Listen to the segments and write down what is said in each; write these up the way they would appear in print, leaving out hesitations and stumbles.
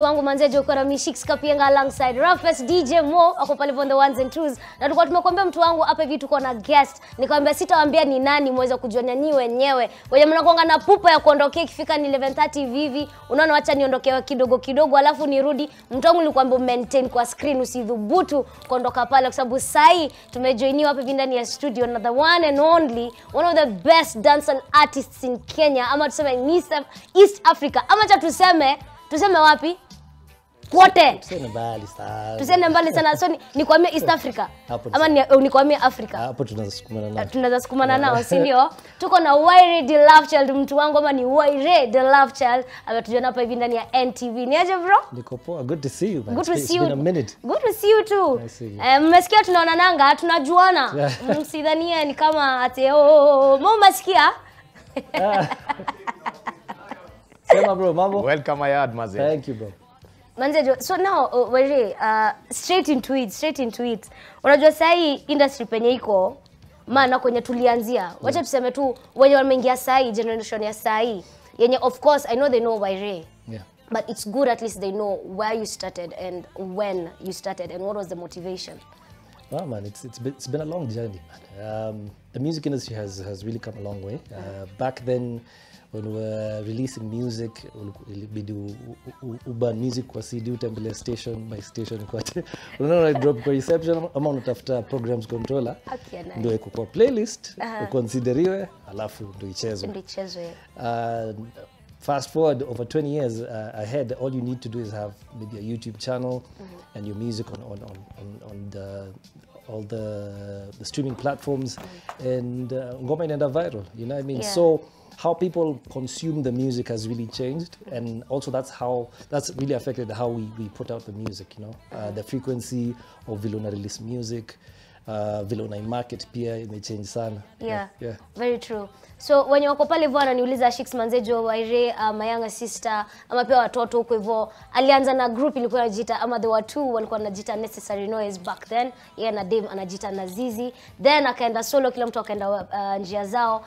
wangu manze Jokora Mishix Kapienga alongside Roughest DJ Mo ako pale on the ones and twos. Na tulikuwa tumekuambia mtu wangu hapa hivi tuko na guest. Nikamwambia sitawaambia ni nani muweze kujionea nyinyi wenyewe. Wenye mnakuanga na pupa ya kuondokea ikifika ni 11:30 hivi. Unaona acha niondokewe kidogo kidogo alafu nirudi. Mtu wangu nilikwambia maintain kwa screen usidhubutu kuondoka pale kwa sababu sai tumejoiniwa hapa hivi ndani ya studio na the one and only one of the best dancehall artists in Kenya ama tuseme East Africa ama cha tuseme wapi? Wote. Tuseme mbali sana. So nikwambia East Africa. Ama nikwambia Africa. Hapo tunasukumana nao. Tunasukumana nao, si ndio? Tuko na Waire the Love Child mtu wangu ama ni Waire the Love Child. Ametujana hapa hivi ndani ya NTV. Ni aje bro? Niko poa. Good to see you man. Good to see you. It's been a minute. Good to see you too. Mmesikia tunaona nanga, tunajuana. Msidhanie ni kama ati Mo umesikia? Sema bro, mambo. Welcome my yard maze. Thank you bro. Manze, so now Waire, straight into it. Unajua sahi industry penye iko maana kwenye tulianzia. Wacha tuseme tu wenye wameingia sahi generation ya sahi. Yenye of course I know they know Waire. Yeah. But it's good at least they know where you started and when you started and what was the motivation. Well, man, it's been a long journey, man. The music industry has really come a long way. Back then, when we were releasing music, we do urban music kwa CD, utembelea station by station kwa unaona drop kwa reception ama unatafuta programs controller ndio iko kwa playlist uconsideriwe alafu ndio ichezwe. Fast forward over 20 years ahead, all you need to do is have maybe a YouTube channel and your music on all the streaming platforms and ngoma inaenda viral, you know what I mean? Yeah. So how people consume the music has really changed, and also that's really affected how we put out the music, you know. The frequency of vile una release music, vile una market pia imechange sana. Yeah. Yeah. Very true. So wenye wako pale hivyo ananiuliza Shix Manzejo Waire, my younger sister ama pia watoto huko hivyo alianza na group ilikuwa inajiita ama the were two walikuwa wanajiita Necessary Noise back then. Yeye na Dame anajiita Nazizi. Then akaenda solo, kila mtu akaenda njia zao.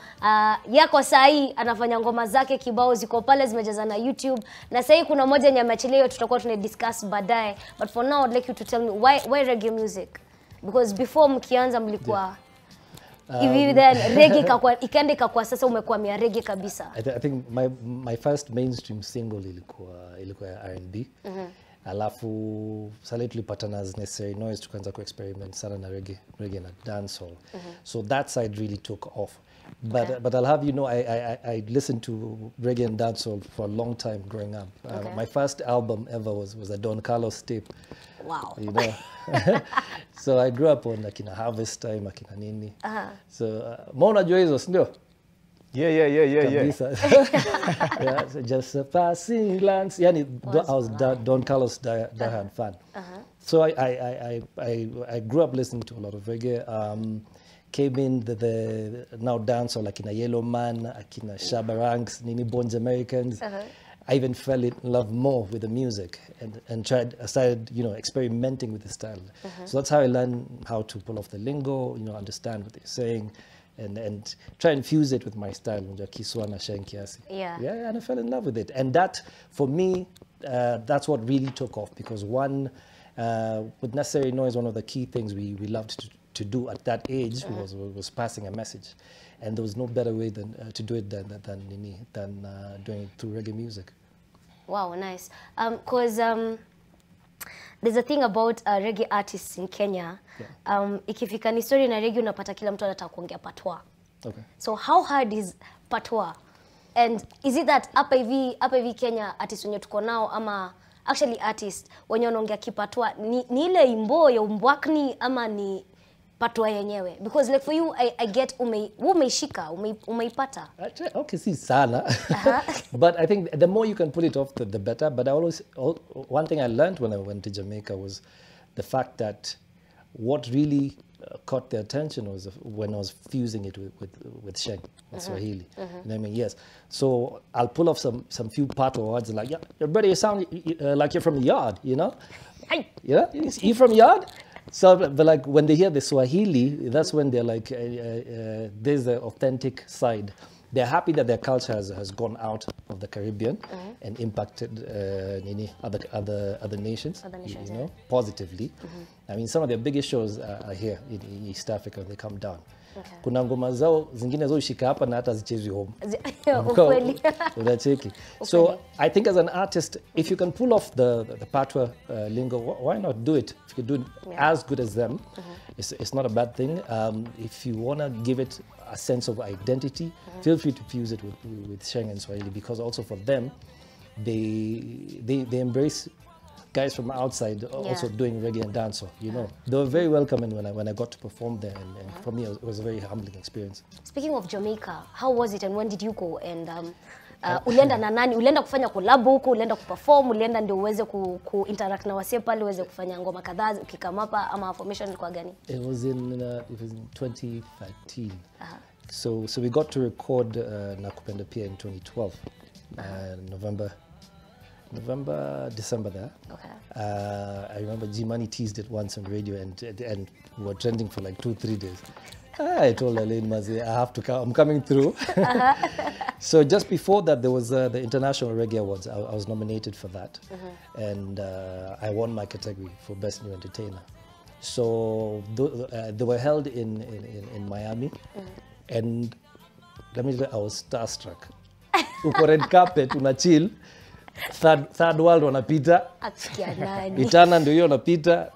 Yako sahi anafanya ngoma zake kibao ziko pale zimejaza na YouTube. Na sahi kuna moja yenye ameachilia tutakuwa tunadiscuss baadaye. But for now I'd like you to tell me why reggae music? Because before mkianza mlikuwa hivi then reggae ikaenda ikakuwa sasa umekuwa mia reggae kabisa. I think my first mainstream single ilikuwa ya R&B. Alafu sasa tulipatana as Necessary Noise tukaanza kuexperiment sana na reggae na dancehall. So that side really took off. But I'll have you know I listened to reggae and dancehall for a long time growing up. My first album ever was a Don Carlos tape. Wow. You know. So I grew up on akina Harvest Time, akina nini. So unajua hizo, ndio? Yeah. Yeah, so just a passing glance. Yani, I was Don Carlos diehard fan. So I grew up listening to a lot of reggae. Came in the now dancehall, akina Yellow Man, akina Shabba Ranks, Nini Bones Americans. I even fell in love more with the music and started, you know, experimenting with the style. So that's how I learned how to pull off the lingo, you know, understand what they're saying, and try and fuse it with my style. Yeah. Yeah, and I fell in love with it. And that, for me, that's what really took off, because one, with Necessary Noise, one of the key things we loved to do at that age was passing a message. And there was no better way than to do it than doing it through reggae music. Wow, nice. Because there's a thing about reggae artists in Kenya. Yeah. Ikifika ni story na reggae unapata kila mtu anataka kuongea patois. Okay. So how hard is patois? And is it that hapa hivi Kenya artists wenye tuko nao ama actually artists wenye wanaongea kipatois ni ile imbo ya umbwakni ama ni patwa yenyewe? Because like for you I get umeishika umeipata. Okay, see sana. But I think the more you can pull it off the better. But one thing I learned when I went to Jamaica was the fact that what really caught their attention was when I was fusing it with Sheng, with Swahili. You know what I mean? Yes. So I'll pull off some few patois words like, yeah, your brother, you sound like you're from the yard, you know? Hey. You know? You from yard? So, but like when they hear the Swahili, that's when they're like, there's the authentic side they're happy that their culture has gone out of the Caribbean and impacted other nations, you know, positively. I mean, some of their biggest shows are here in East Africa when they come down. Okay. Kuna ngoma zao zingine zo shika hapa na hata zichezwi home. Ukweli. Unacheki. So I think as an artist, if you can pull off the patois lingo, why not do it? If you can do it as good as them, it's not a bad thing. If you want to give it a sense of identity, feel free to fuse it with Sheng and Swahili, because also for them, they embrace guys from outside also doing reggae and dancehall, you know. They were very welcoming when I got to perform there, and for me it was a very humbling experience. Speaking of Jamaica, how was it and when did you go? And ulienda na nani? Ulienda kufanya collab huko, ulienda kuperform, ulienda ndio uweze interact na wasee pale, uweze kufanya ngoma kadhaa ukikamapa, ama formation ilikuwa gani? It was in 2013. So we got to record Nakupenda Pia in 2012, December there. Okay. I remember G-Money teased it once on radio, and we were trending for like 2-3 days. I told Alain Mazi, I have to come, I'm coming through. So just before that, there was the International Reggae Awards. I was nominated for that. And I won my category for Best New Entertainer. So they were held in Miami. And let me tell you, I was starstruck. Uko red carpet, una chill. Third world wanapita. Akia nani? Itana ndio hiyo wanapita.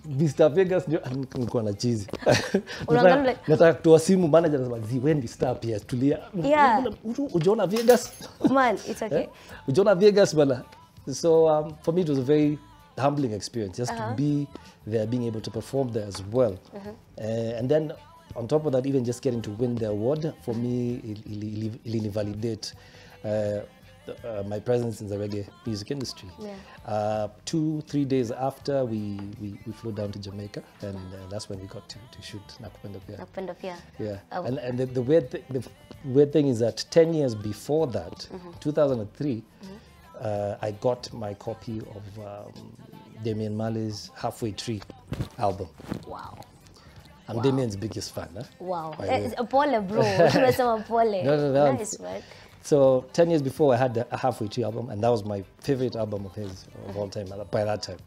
Mr. Vegas ndio nilikuwa na cheese. Nataka kutoa simu, manager anasema ziwendi star pia tulia. Ujiona Vegas? Man, it's okay. Ujiona Vegas bana. So for me it was a very humbling experience just to be there, being able to perform there as well. And then on top of that, even just getting to win the award, for me, it validate my presence in the reggae music industry. 2-3 days after, we flew down to Jamaica, and that's when we got to shoot Nakupenda Pia. Nakupenda Pia. Yeah, and the weird thing is that 10 years before that, 2003, I got my copy of Damian Marley's Halfway Tree album. Wow. I'm Damian's biggest fan. Huh? Wow. Pole, bro. Pole. No. Nice, man. So 10 years before, I had a Halfway Tree album, and that was my favorite album of his of all time by that time.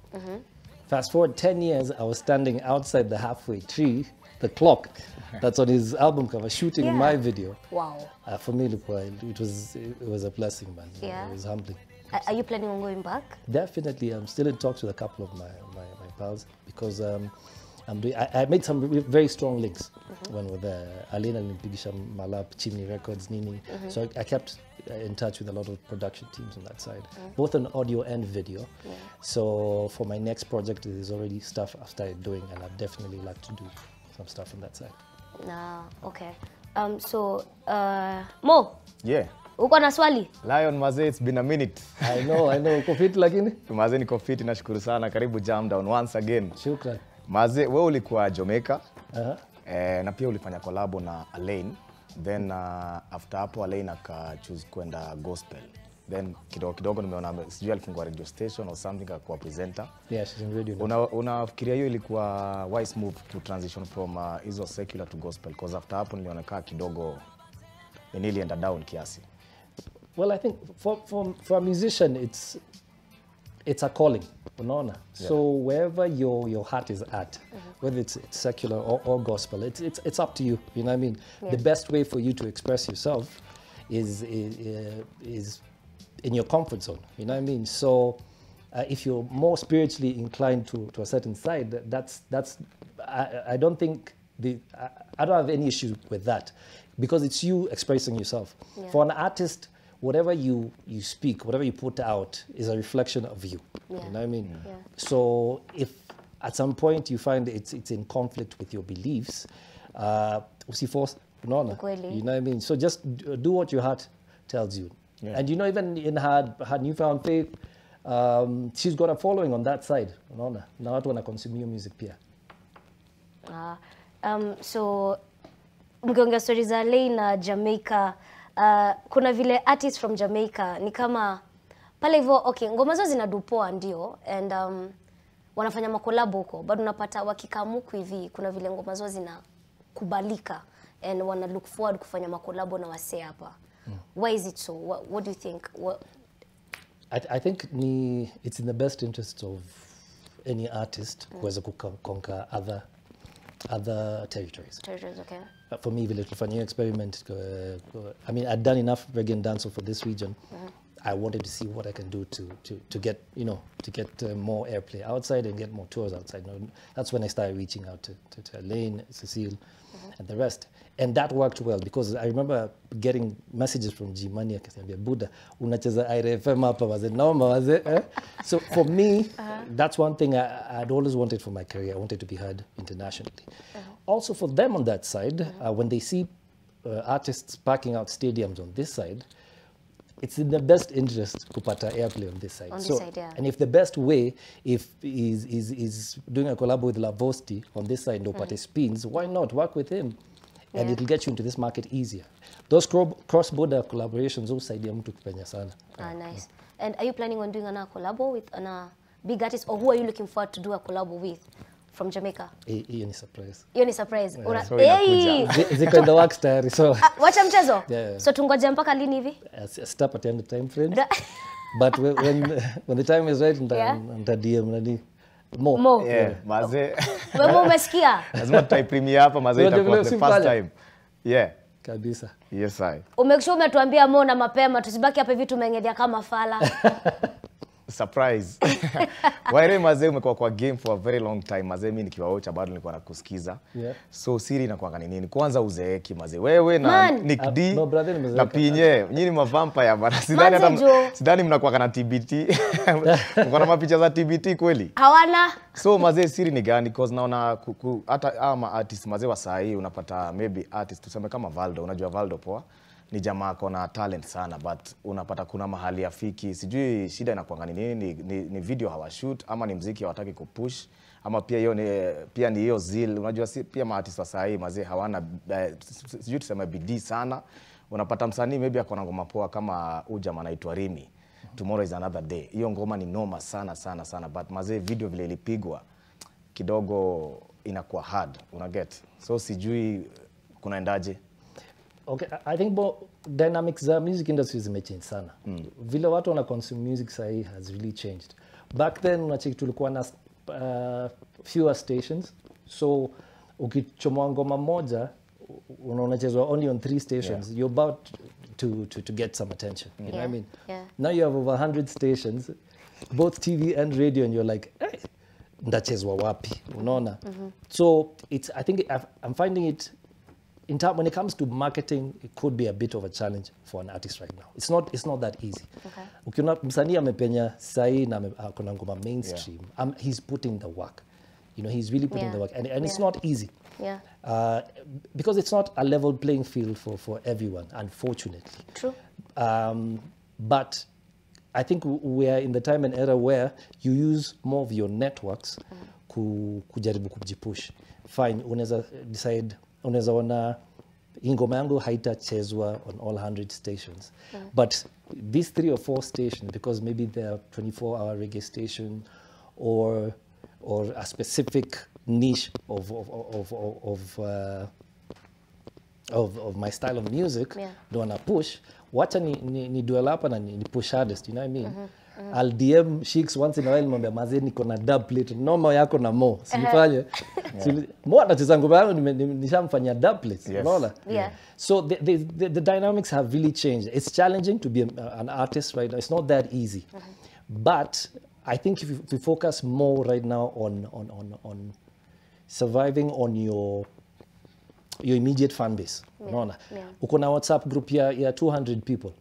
Fast forward 10 years, I was standing outside the Halfway Tree, the clock that's on his album cover, shooting my video. Wow. For me, it was a blessing, man. Yeah. It was humbling. Are you planning on going back? Definitely. I'm still in talks with a couple of my pals, because I made some very strong links when we were there. Alina Limpigisha Malap, Chimney Records, Nini. So I kept in touch with a lot of production teams on that side, both on audio and video. So for my next project, there's already stuff I've started doing, and I'd definitely like to do some stuff on that side. Okay. Mo? Yeah. Uko na swali? Lion Maze, it's been a minute. I know. Uko fit lakini? Maze niko fit, nashukuru sana. Karibu Jam Down once again. Shukran. Maze, wewe ulikuwa Jamaica. Na pia ulifanya collabo na Alain. Then after hapo Alain choose kwenda gospel. Then kidogo nimeona sijui alifungua radio station or something akakuwa presenter. Yeah, she's in radio. Unafikiria hiyo ilikuwa wise move to transition from hizo secular to gospel? Because after hapo nilionekana kidogo ilienda down kiasi. Well, I think for a musician, it's a calling, unaona. So wherever your heart is at, whether it's secular or gospel, it's up to you. You know what I mean? The best way for you to express yourself is in your comfort zone. You know what I mean? So if you're more spiritually inclined to a certain side, I don't think I don't have any issue with that, because it's you expressing yourself. For an artist, whatever you speak, whatever you put out is a reflection of you. You know what I mean? So if at some point you find it's in conflict with your beliefs, usiforce, you know what I mean? So just do what your heart tells you. And you know, even in her newfound faith, she's got a following on that side. Unaona? Na watu wana consume music pia. So mkiongea stories za Alain na Jamaica, kuna vile artists from Jamaica ni kama pale hivyo, okay, ngoma zao zinadupoa ndio, and wanafanya makolabo huko, bado unapata wakikamuku hivi kuna vile ngoma zao zinakubalika and wanna look forward kufanya makolabo na wasee hapa. Why is it so? What do you think? I think it's in the best interest of any artist kuweza conquer other territories. Okay. For me, vile tulifanya experiment, I mean, I'd done enough reggae and dancehall for this region. I wanted to see what I can do to get, you know, to get more airplay outside and get more tours outside. That's when I started reaching out to Elaine, Cecile, and the rest. And that worked well because I remember getting messages from G Money akisema Buddha unacheza IRFM hapa waze naomba waze so for me that's one thing I'd always wanted for my career. I wanted to be heard internationally. Also for them on that side, when they see artists packing out stadiums on this side, it's in the best interest kupata airplay on this side. On this side, yeah. And if the best way is doing a collab with Lavosti on this side, upate spins, why not work with him? And it'll get you into this market easier. Those cross-border collaborations usaidia mtu kupenya sana. Nice. And are you planning on doing a collabo with a big artist, or who are you looking forward to do a collabo with from Jamaica? Hiyo ni surprise. Hiyo ni surprise. So Hey! Ziko in the works tayari, so Wacha mchezo? Yeah. So tungoje mpaka lini hivi? stop at the end of time frame. But when the time is right, nita DM nani Mo. Yeah, mazee. Wewe umesikia? Lazima tutaipremia hapa mazee, itakuwa the first time. Yeah. kabisa. Yes, I. Umake sure umetuambia Mo na mapema, tusibaki hapa hivi tumengedia kama fala. Surprise. Waire mazee umekuwa kwa game for a very long time. Mazee mimi nikiwaocha bado nilikuwa nakusikiza. Yeah. So siri inakuanga ni nini? Kwanza uzeeki mazee. Wewe na Nick D no, brother, na Pinye, nyinyi ma vampire bana. Sidhani mnakuwa na TBT. Mko na mapicha za TBT kweli? Hawana. So mazee siri ni gani? Because naona hata ama artist mazee wa saa hii unapata maybe artist tuseme kama Valdo, unajua Valdo poa? Ni jamaa kona talent sana, but unapata kuna mahali afiki, sijui shida inakuanga ni nini, ni video hawashoot ama ni mziki hawataki kupush ama pia hiyo pia ni hiyo zeal. Unajua pia maartist wa saa hii mazee hawana sijui tuseme bidii sana. Unapata msanii maybe akona ngoma poa kama jamaa anaitwa Rimi, Tomorrow is Another Day. Hiyo ngoma ni noma sana sana sana, but mazee video vile ilipigwa kidogo inakuwa hard, unaget. So sijui kunaendaje. Okay, I think dynamics za music industry zimechange sana. Vile watu wana consume music sahi has really changed. Back then unacheki tulikuwa na fewer stations. So ukichomoa ngoma moja unachezwa only on 3 stations. You're about to get some attention. You know what I mean? Yeah. Now you have over 100 stations, both TV and radio, and you're like, hey, ndachezwa wapi? Unaona? So I think I'm finding it when it comes to marketing, it could be a bit of a challenge for an artist right now. It's not that easy. Okay. Ukiona msanii amepenya sahi na kuna ngoma mainstream, he's putting the work. You know, he's really putting the work, and it's not easy. Yeah. Because it's not a level playing field for everyone, unfortunately. True. But I think we are in the time and era where you use more of your networks kujaribu kujipush. Fine, unaweza decide, unaweza ona ngoma yangu haitachezwa on all 100 stations. But these 3 or 4 stations, because maybe they are 24-hour reggae station or a specific niche of my style of music, do wanna push, wacha ni duel hapa na ni push hardest, you know what I mean? I'll DM Sheiks once in a while, mwambia mazee niko na dub plate, noma yako na Mo, sinifanye. Mo anacheza ngoma yangu nishamfanyia dub plates, unaona? Yeah. So the dynamics have really changed. It's challenging to be an artist right now. It's not that easy. But I think if you focus more right now on surviving on your immediate fan base, unaona? Uko na WhatsApp group ya 200 people,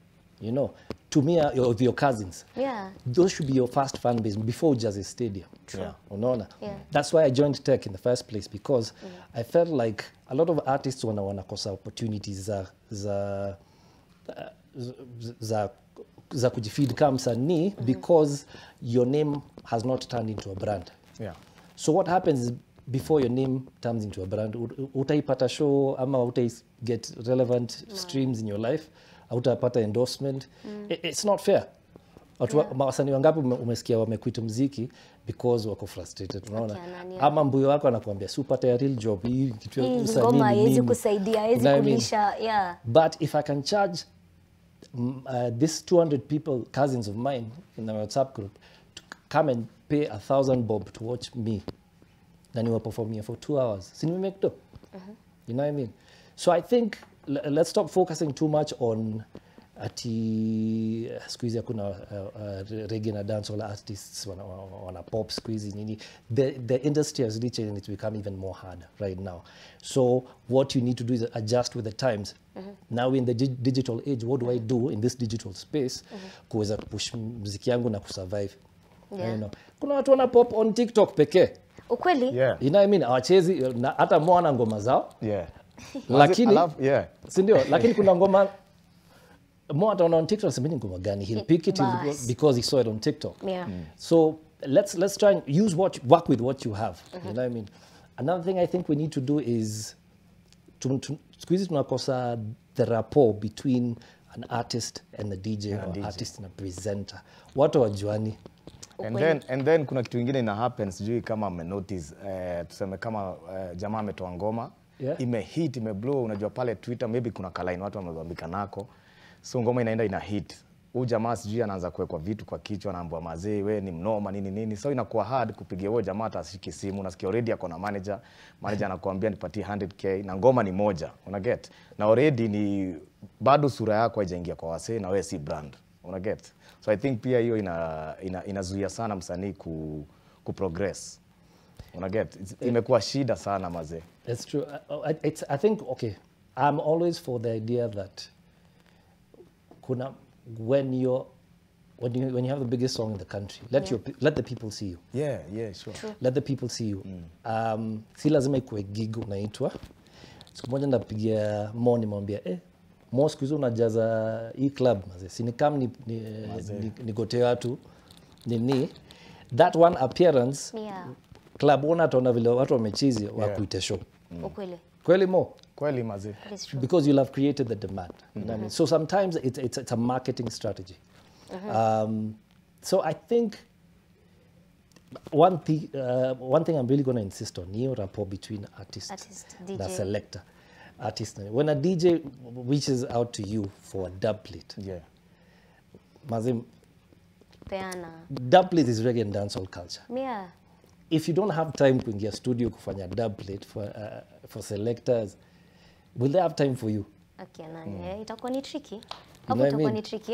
you know, to me of your cousins. Yeah. Those should be your first fan base before Jazzy Stadium. True. Unaona? Yeah. That's why I joined Tech in the first place, because I felt like a lot of artists wanakosa opportunities za kujifeed kama msanii because your name has not turned into a brand. Yeah. So what happens is, before your name turns into a brand, utaipata show ama utai get relevant streams in your life, utapata endorsement. It's not fair. Watu wasanii wangapi umesikia wamequit muziki because wako frustrated, unaona? Ama mbuyo wako anakuambia super real job hii kitu ya usanii ngoma haiwezi kusaidia, haiwezi kulisha, But if I can charge these 200 people, cousins of mine in our WhatsApp group, to come and pay 1,000 bob to watch me, then you were performing for 2 hours. See me make do. You know what I mean? So I think let's stop focusing too much on squeeze kuna reggae na dancehall artists wana pop squeeze nini. The industry has really changed and it's become even more hard right now. So what you need to do is adjust with the times. Now in the digital age, what do I do in this digital space kuweza push muziki yangu na kusurvive? You know, kuna watu wana pop on TikTok pekee. Ukweli? You know what I mean? Hawachezi hata mwana ngoma zao. Lakini si ndio? Lakini kuna ngoma more on TikTok, ngoma gani he'll pick it because he saw it on TikTok. So let's try and work with what you have. You know what I mean? Another thing I think we need to do is to squeeze tunakosa the rapport between an artist and the DJ or artist and a presenter. Watu wajuani. And then kuna kitu kingine ina happen, sijui kama notice, tuseme kama jamaa ametoa ngoma, imehit, imeblow, unajua pale Twitter maybe kuna kalaini watu wamebambika nako. So ngoma inaenda ina hit. Huyu jamaa sijui anaanza kuwekwa vitu kwa kichwa, anaambiwa mazee wewe ni mnoma nini. So inakuwa hard kupigia huyo jamaa atashiki simu. Unasikia already ako na manager anakuambia nipatie 100k na ngoma ni moja. Una get? Na already ni bado sura yako haijaingia kwa wasee na wewe si brand. Una get? So I think pia hiyo inazuia sana msanii ku progress. Una get? Imekuwa shida sana mazee. That's true. I think okay. I'm always for the idea that when you have the biggest song in the country, let the people see you. Sure. True. Let the people see you. Si lazima ikuwe gig unaitwa. Siku moja ndapigia Mo nimwambia Mo siku hizo unajaza hii club mazee. Si nikam nigote watu nini. That one appearance club owner ataona vile watu wamechizi wakuite show. Ukweli. Kweli Mo? Kweli mazee. Because you'll have created the demand. You know what I mean? So sometimes it's a marketing strategy. So I think one thing I'm really going to insist on is rapport between artist DJ. The selector. Artist. When a DJ reaches out to you for a dub plate, Mazim, dub plate is reggae and dancehall culture. If you don't have time kuingia studio kufanya dub plate for selectors, will they have time for you? Itakuwa ni tricky. Hapo itakuwa ni tricky.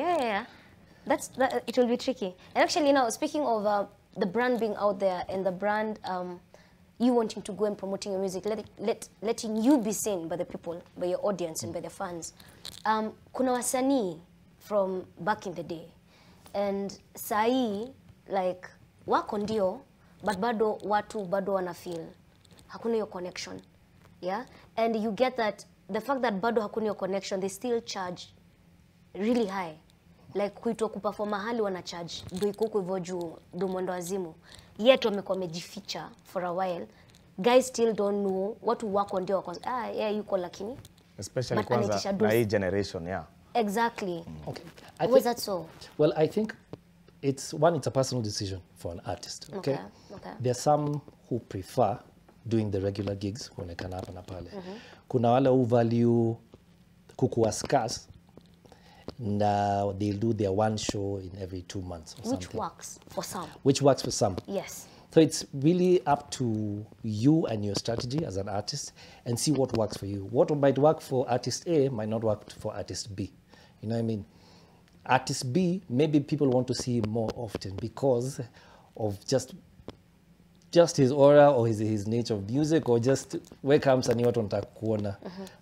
It will be tricky. And actually, you know, speaking of the brand being out there and the brand you wanting to go and promoting your music, letting you be seen by the people, by your audience and by the fans. Kuna wasanii from back in the day. And sahi, like, wako ndio, but bado watu bado wana feel hakuna hiyo connection. And you get that the fact that bado hakuna hiyo connection, they still charge really high. Like kuitwa kuperform mahali wana charge do iko huko hivyo juu do mwendo wazimu. Yet wamekuwa wamejificha for a while. Guys still don't know watu wako ndio wako yuko lakini especially kwanza na hii generation Exactly. Okay. Why is that so? Well, I think it's a personal decision for an artist. Okay. There are some who prefer doing the regular gigs kuonekana hapa na pale. Kuna wale who value kukuwa scarce and they'll do their one show in every 2 months or something. Which works for some. Yes. So it's really up to you and your strategy as an artist and see what works for you. What might work for artist A might not work for artist B. You know what I mean? Artist B, maybe people want to see him more often because of just his aura or his nature of music, or just where comes and watu wanataka kuona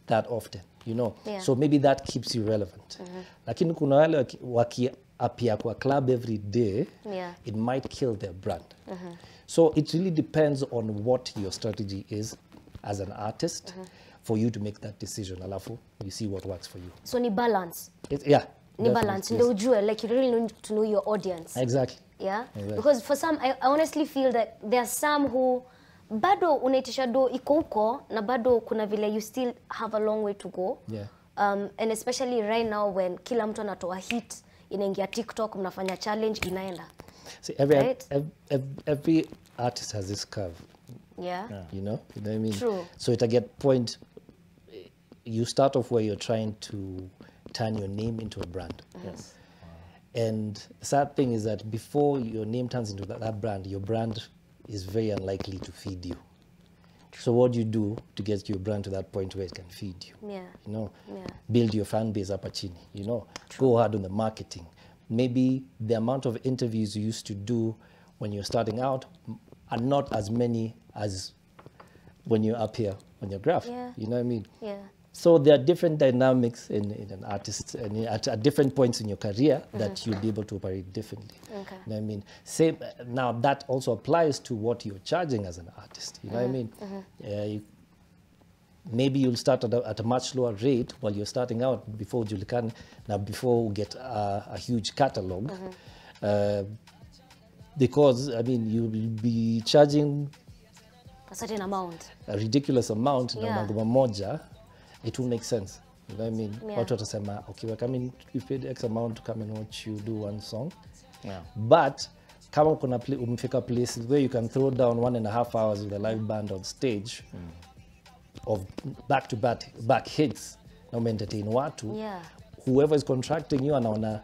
that often, you know. So maybe that keeps you relevant. Lakini kuna wale wakiapia kwa club every day, it might kill their brand. So it really depends on what your strategy is as an artist for you to make that decision. Alafu, you see what works for you. So ni balance. Ni balance. Ndio ujue, like you really need to know your audience. Exactly. Exactly. Because for some, I honestly feel that there are some who bado unaitisha do iko huko na bado kuna vile you still have a long way to go. And especially right now when kila mtu anatoa hit inaingia TikTok, mnafanya challenge, inaenda. See, Right? every artist has this curve. Yeah. You know what I mean? True. So it get point, you start off where you're trying to turn your name into a brand. Yes. And the sad thing is that before your name turns into that brand, your brand is very unlikely to feed you. So what do you do to get your brand to that point where it can feed you? Yeah. You know, Yeah. build your fan base up chini, you know, go hard on the marketing. Maybe the amount of interviews you used to do when you're starting out are not as many as when you're up here on your graph. Yeah. You know what I mean? Yeah. So there are different dynamics in an artist, and at different points in your career that you'll be able to operate differently. Okay. You know what I mean? Same, now that also applies to what you're charging as an artist. You know what I mean? Maybe you'll start at a much lower rate while you're starting out before Julikan, now before we get a huge catalog. Because, I mean, you'll be charging A certain amount. a ridiculous amount na Yeah. magoma moja, it will make sense. You know what I mean? Yeah. Watu watasema, okay, we're coming, we paid X amount to come and watch you do one song. Yeah. But kama kuna umefika places where you can throw down 1.5 hours with a live band on stage of back hits na entertain watu, Yeah. whoever is contracting you anaona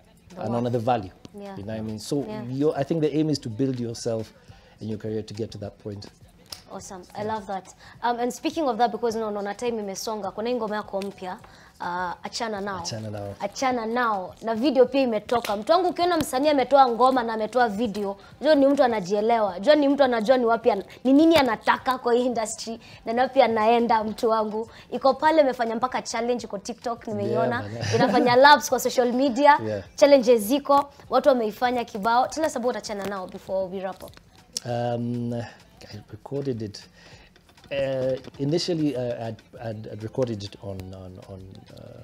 the value. Yeah. You know what I mean? So Yeah. I think the aim is to build yourself in your career to get to that point. Awesome. I love that. And speaking of that, because na time imesonga, kuna ngoma yako mpya, Achana Nao. Achana Nao. Achana Nao. Na video pia imetoka. Mtu wangu ukiona msanii ametoa ngoma na ametoa video, jua ni mtu anajielewa. Jua ni mtu anajua ni wapi ni nini anataka kwa hii industry na ni wapi anaenda mtu wangu. Iko pale imefanya mpaka challenge kwa TikTok nimeiona. Yeah, Inafanya labs kwa social media. Yeah. Challenges ziko, watu wameifanya kibao. Tell us about Achana Nao before we wrap up. I recorded it. Initially, I'd recorded it on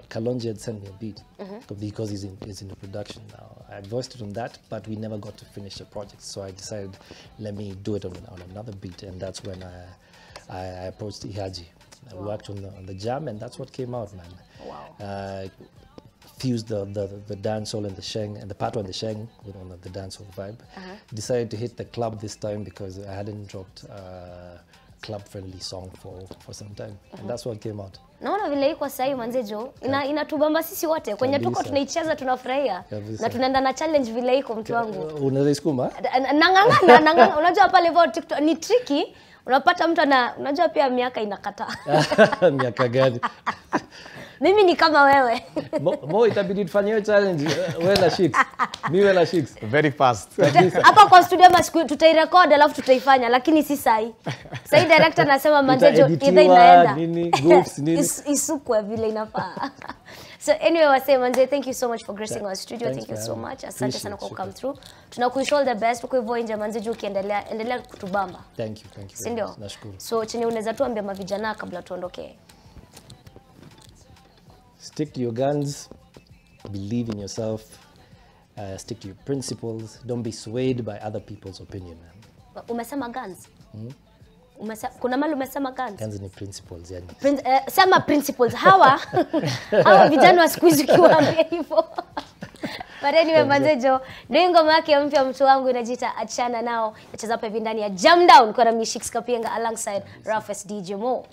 Kalonji had sent me a beat because he's in production now. I voiced it on that, but we never got to finish the project. So I decided, let me do it on another beat, and that's when I approached Ihaji. I worked on the jam, and that's what came out, man. Wow. Fused the dancehall and the sheng and the pato and the sheng with on the dancehall vibe. Decided to hit the club this time because I hadn't dropped a club-friendly song for some time, and that's what came out. Naona vile iko sahi manzejo inatubamba sisi wote kwenye tuko tunaicheza tunafurahia na tunaenda na challenge vile iko mtu wangu. Unaweza iskuma? Nangangana unajua pale vo TikTok ni tricky. Unapata mtu unajua pia miaka inakata. Miaka gani? Mimi ni kama wewe. Mo itabidi tufanye hiyo challenge wewe na Shix. Mimi na Shix. Very fast. Hapa kwa studio tutairecord alafu tutaifanya lakini si sahi. Sahi director anasema manzejo either inaenda. Nini goofs nini? Isukwe vile inafaa. So anyway, wase manze, thank you so much for gracing our studio. Thanks, thank you so man. much. Asante sana kwa come through. Tunakuwish all the best. Uko hivyo nje manze, endelea kutubamba. Thank you. Si ndio? Nashukuru. So chenye unaweza tuambia mavijana kabla tuondoke. Stick to your guns, believe in yourself, stick to your principles, don't be swayed by other people's opinion, man. Umesema guns? Kuna mali umesema guns? Guns ni principles, yani. Sema principles. Hawa vijana wa siku hizi ukiwaambia hivyo. But anyway, manzejo, ndio ngoma yake mpya mtu wangu inajiita Achana Nao. Nacheza hapa hivi ndani ya Jam Down kwa na Shix Kapienga alongside Rafes DJ Mo.